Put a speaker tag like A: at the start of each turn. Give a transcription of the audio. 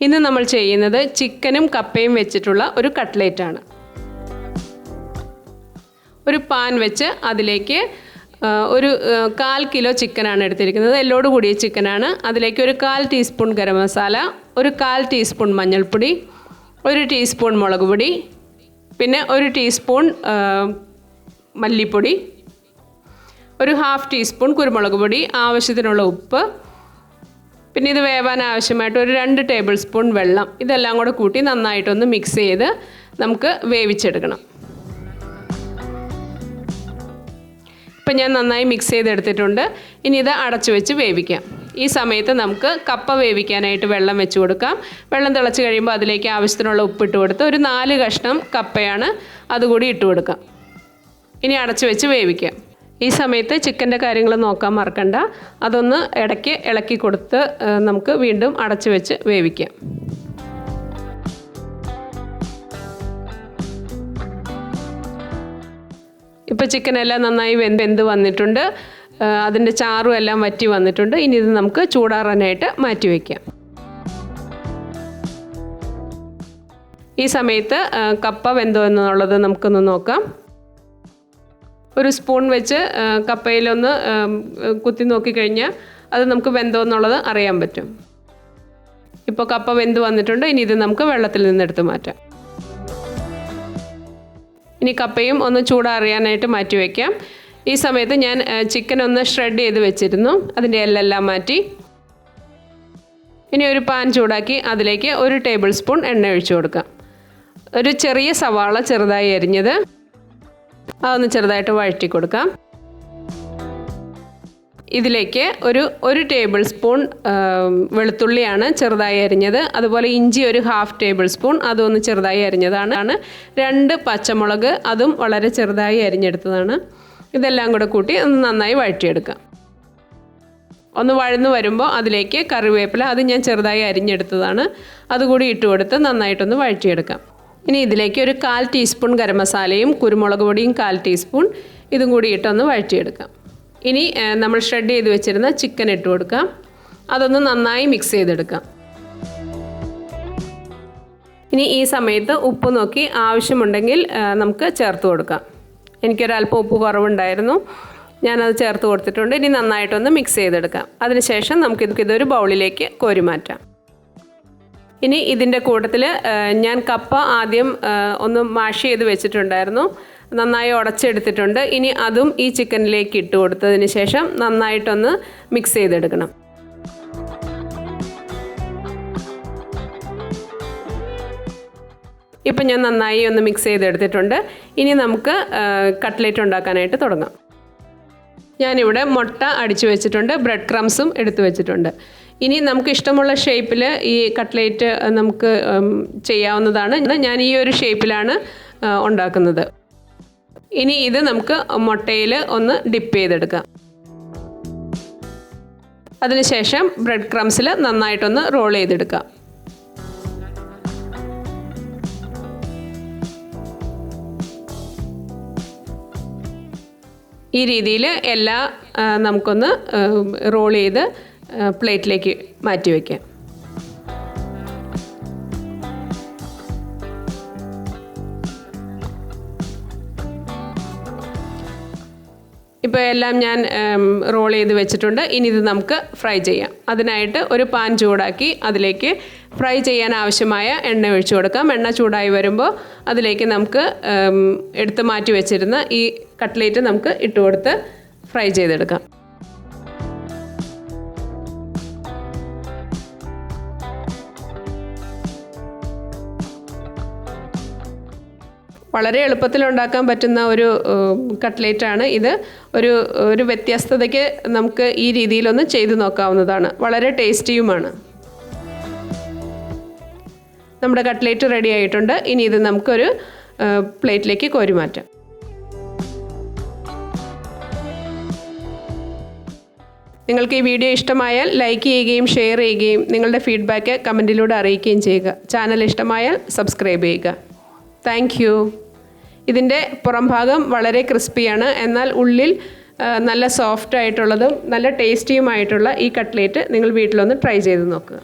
A: ഇന്ന് നമ്മൾ ചെയ്യുന്നത് ചിക്കനും കപ്പയും വെച്ചിട്ടുള്ള ഒരു കട്ട്ലേറ്റാണ്. ഒരു പാൻ വെച്ച് അതിലേക്ക് ഒരു 1/4 കിലോ ചിക്കനാണ് എടുത്തിരിക്കുന്നത്. എല്ലോട് കൂടിയ ചിക്കനാണ്. അതിലേക്ക് ഒരു 1/4 ടീസ്പൂൺ ഗരം മസാല, ഒരു 1/4 ടീസ്പൂൺ മഞ്ഞൾപ്പൊടി, ഒരു ടീസ്പൂൺ മുളക് പൊടി, പിന്നെ ഒരു ടീസ്പൂൺ മല്ലിപ്പൊടി, ഒരു 1/2 ടീസ്പൂൺ കുരുമുളക് പൊടി, ആവശ്യത്തിനുള്ള ഉപ്പ്, പിന്നെ ഇത് വേവാൻ ആവശ്യമായിട്ട് ഒരു 2 ടേബിൾ സ്പൂൺ വെള്ളം. ഇതെല്ലാം കൂടെ കൂട്ടി നന്നായിട്ടൊന്ന് മിക്സ് ചെയ്ത് നമുക്ക് വേവിച്ചെടുക്കണം. ഇപ്പം ഞാൻ നന്നായി മിക്സ് ചെയ്തെടുത്തിട്ടുണ്ട്. ഇനി ഇത് അടച്ചു വെച്ച് വേവിക്കാം. ഈ സമയത്ത് നമുക്ക് കപ്പ വേവിക്കാനായിട്ട് വെള്ളം വെച്ച് കൊടുക്കാം. വെള്ളം തിളച്ച് കഴിയുമ്പോൾ അതിലേക്ക് ആവശ്യത്തിനുള്ള ഉപ്പിട്ട് കൊടുത്ത് ഒരു 4 കഷ്ണം കപ്പയാണ്, അതുകൂടി ഇട്ട് കൊടുക്കാം. ഇനി അടച്ചു വെച്ച് വേവിക്കാം. ഈ സമയത്ത് ചിക്കൻ്റെ കാര്യങ്ങൾ നോക്കാൻ മറക്കണ്ട. അതൊന്ന് ഇടയ്ക്ക് ഇളക്കി കൊടുത്ത് നമുക്ക് വീണ്ടും അടച്ചു വെച്ച് വേവിക്കാം. ഇപ്പോൾ ചിക്കനെല്ലാം നന്നായി വെന്ത് വന്നിട്ടുണ്ട്. അതിൻ്റെ ചാറും എല്ലാം വറ്റി വന്നിട്ടുണ്ട്. ഇനി ഇത് നമുക്ക് ചൂടാറാനായിട്ട് മാറ്റി വയ്ക്കാം. ഈ സമയത്ത് കപ്പ വെന്തോ എന്നുള്ളത് നമുക്കൊന്ന് നോക്കാം. ഒരു സ്പൂൺ വെച്ച് കപ്പയിലൊന്ന് കുത്തി നോക്കിക്കഴിഞ്ഞാൽ അത് നമുക്ക് വെന്തോ എന്നുള്ളത് അറിയാൻ പറ്റും. ഇപ്പോൾ കപ്പ വെന്ത് വന്നിട്ടുണ്ട്. ഇനി ഇത് നമുക്ക് വെള്ളത്തിൽ നിന്നെടുത്ത് മാറ്റാം. ഇനി കപ്പയും ഒന്ന് ചൂടാറിയാനായിട്ട് മാറ്റി വയ്ക്കാം. ഈ സമയത്ത് ഞാൻ ചിക്കൻ ഒന്ന് ഷ്രെഡ് ചെയ്ത് വെച്ചിരുന്നു. അതിൻ്റെ എല്ലെല്ലാം മാറ്റി. ഇനി ഒരു പാൻ ചൂടാക്കി അതിലേക്ക് ഒരു ടേബിൾ സ്പൂൺ എണ്ണ ഒഴിച്ചു കൊടുക്കാം. ഒരു ചെറിയ സവാള ചെറുതായി അരിഞ്ഞത് അതൊന്ന് ചെറുതായിട്ട് വഴറ്റി കൊടുക്കാം. ഇതിലേക്ക് ഒരു ടേബിൾ സ്പൂൺ വെളുത്തുള്ളിയാണ് ചെറുതായി അരിഞ്ഞത്. അതുപോലെ ഇഞ്ചി ഒരു 1/2 ടേബിൾ സ്പൂൺ, അതൊന്ന് ചെറുതായി അരിഞ്ഞതാണ്. 2 പച്ചമുളക്, അതും വളരെ ചെറുതായി അരിഞ്ഞെടുത്തതാണ്. ഇതെല്ലാം കൂടെ കൂട്ടി ഒന്ന് നന്നായി വഴറ്റിയെടുക്കാം. ഒന്ന് വഴന്നു വരുമ്പോൾ അതിലേക്ക് കറിവേപ്പില, അത് ഞാൻ ചെറുതായി അരിഞ്ഞെടുത്തതാണ്, അതുകൂടി ഇട്ട് കൊടുത്ത് നന്നായിട്ടൊന്ന് വഴറ്റിയെടുക്കാം. ഇനി ഇതിലേക്ക് ഒരു 1/4 ടീസ്പൂൺ ഗരം മസാലയും കുരുമുളക് പൊടിയും 1/4 ടീസ്പൂൺ ഇതും കൂടി ഇട്ടൊന്ന് വഴറ്റിയെടുക്കാം. ഇനി നമ്മൾ ഷ്രെഡ് ചെയ്ത് വെച്ചിരുന്ന ചിക്കൻ ഇട്ട് കൊടുക്കാം. അതൊന്ന് നന്നായി മിക്സ് ചെയ്തെടുക്കാം. ഇനി ഈ സമയത്ത് ഉപ്പ് നോക്കി ആവശ്യമുണ്ടെങ്കിൽ നമുക്ക് ചേർത്ത് കൊടുക്കാം. എനിക്കൊരല്പം ഉപ്പ് കുറവുണ്ടായിരുന്നു, ഞാനത് ചേർത്ത് കൊടുത്തിട്ടുണ്ട്. ഇനി നന്നായിട്ടൊന്ന് മിക്സ് ചെയ്തെടുക്കാം. അതിനുശേഷം നമുക്കിതൊരു ബൗളിലേക്ക് കോരി മാറ്റാം. ഇനി ഇതിൻ്റെ കൂട്ടത്തിൽ ഞാൻ കപ്പ ആദ്യം ഒന്ന് മാഷ് ചെയ്ത് വെച്ചിട്ടുണ്ടായിരുന്നു, നന്നായി ഉടച്ചെടുത്തിട്ടുണ്ട്. ഇനി അതും ഈ ചിക്കനിലേക്ക് ഇട്ട് കൊടുത്തതിന് ശേഷം നന്നായിട്ടൊന്ന് മിക്സ് ചെയ്തെടുക്കണം. ഇപ്പം ഞാൻ നന്നായി ഒന്ന് മിക്സ് ചെയ്തെടുത്തിട്ടുണ്ട്. ഇനി നമുക്ക് കട്ട്ലേറ്റ് ഉണ്ടാക്കാനായിട്ട് തുടങ്ങാം. ഞാനിവിടെ മുട്ട അടിച്ചു വെച്ചിട്ടുണ്ട്, ബ്രെഡ് ക്രംസും എടുത്തു വെച്ചിട്ടുണ്ട്. ഇനി നമുക്ക് ഇഷ്ടമുള്ള ഷേപ്പിൽ ഈ കട്ട്ലേറ്റ് നമുക്ക് ചെയ്യാവുന്നതാണ്. ഞാൻ ഈ ഒരു ഷേപ്പിലാണ് ഉണ്ടാക്കുന്നത്. ഇനി ഇത് നമുക്ക് മുട്ടയിൽ ഒന്ന് ഡിപ്പ് ചെയ്തെടുക്കാം. അതിനുശേഷം ബ്രെഡ് ക്രംസിൽ നന്നായിട്ടൊന്ന് റോൾ ചെയ്തെടുക്കാം. ഈ രീതിയിൽ എല്ലാം നമുക്കൊന്ന് റോൾ ചെയ്ത് പ്ലേറ്റിലേക്ക് മാറ്റി വയ്ക്കാം. ഇപ്പോൾ എല്ലാം ഞാൻ റോൾ ചെയ്ത് വെച്ചിട്ടുണ്ട്. ഇനി ഇത് നമുക്ക് ഫ്രൈ ചെയ്യാം. അതിനായിട്ട് ഒരു പാൻ ചൂടാക്കി അതിലേക്ക് ഫ്രൈ ചെയ്യാൻ ആവശ്യമായ എണ്ണ ഒഴിച്ചു കൊടുക്കാം. എണ്ണ ചൂടായി വരുമ്പോൾ അതിലേക്ക് നമുക്ക് എടുത്ത് മാറ്റി വെച്ചിരുന്ന ഈ കട്ട്ലേറ്റ് നമുക്ക് ഇട്ട് കൊടുത്ത് ഫ്രൈ ചെയ്തെടുക്കാം. വളരെ എളുപ്പത്തിൽ ഉണ്ടാക്കാൻ പറ്റുന്ന ഒരു കട്ട്ലേറ്റാണ് ഇത്. ഒരു വ്യത്യസ്തതയ്ക്ക് നമുക്ക് ഈ രീതിയിലൊന്ന് ചെയ്തു നോക്കാവുന്നതാണ്. വളരെ ടേസ്റ്റിയുമാണ്. നമ്മുടെ കട്ട്ലേറ്റ് റെഡി ആയിട്ടുണ്ട്. ഇനി ഇത് നമുക്കൊരു പ്ലേറ്റിലേക്ക് കോരി മാറ്റാം. നിങ്ങൾക്ക് ഈ വീഡിയോ ഇഷ്ടമായാൽ ലൈക്ക് ചെയ്യുകയും ഷെയർ ചെയ്യുകയും നിങ്ങളുടെ ഫീഡ്ബാക്ക് കമൻറ്റിലൂടെ അറിയിക്കുകയും ചെയ്യുക. ചാനൽ ഇഷ്ടമായാൽ സബ്സ്ക്രൈബ് ചെയ്യുക. Thank you. ഇതിൻ്റെ പുറം ഭാഗം വളരെ ക്രിസ്പിയാണ്, എന്നാൽ ഉള്ളിൽ നല്ല സോഫ്റ്റ് ആയിട്ടുള്ളതും നല്ല ടേസ്റ്റിയുമായിട്ടുള്ള ഈ കട്ട്ലേറ്റ് നിങ്ങൾ വീട്ടിലൊന്ന് ട്രൈ ചെയ്ത് നോക്കുക.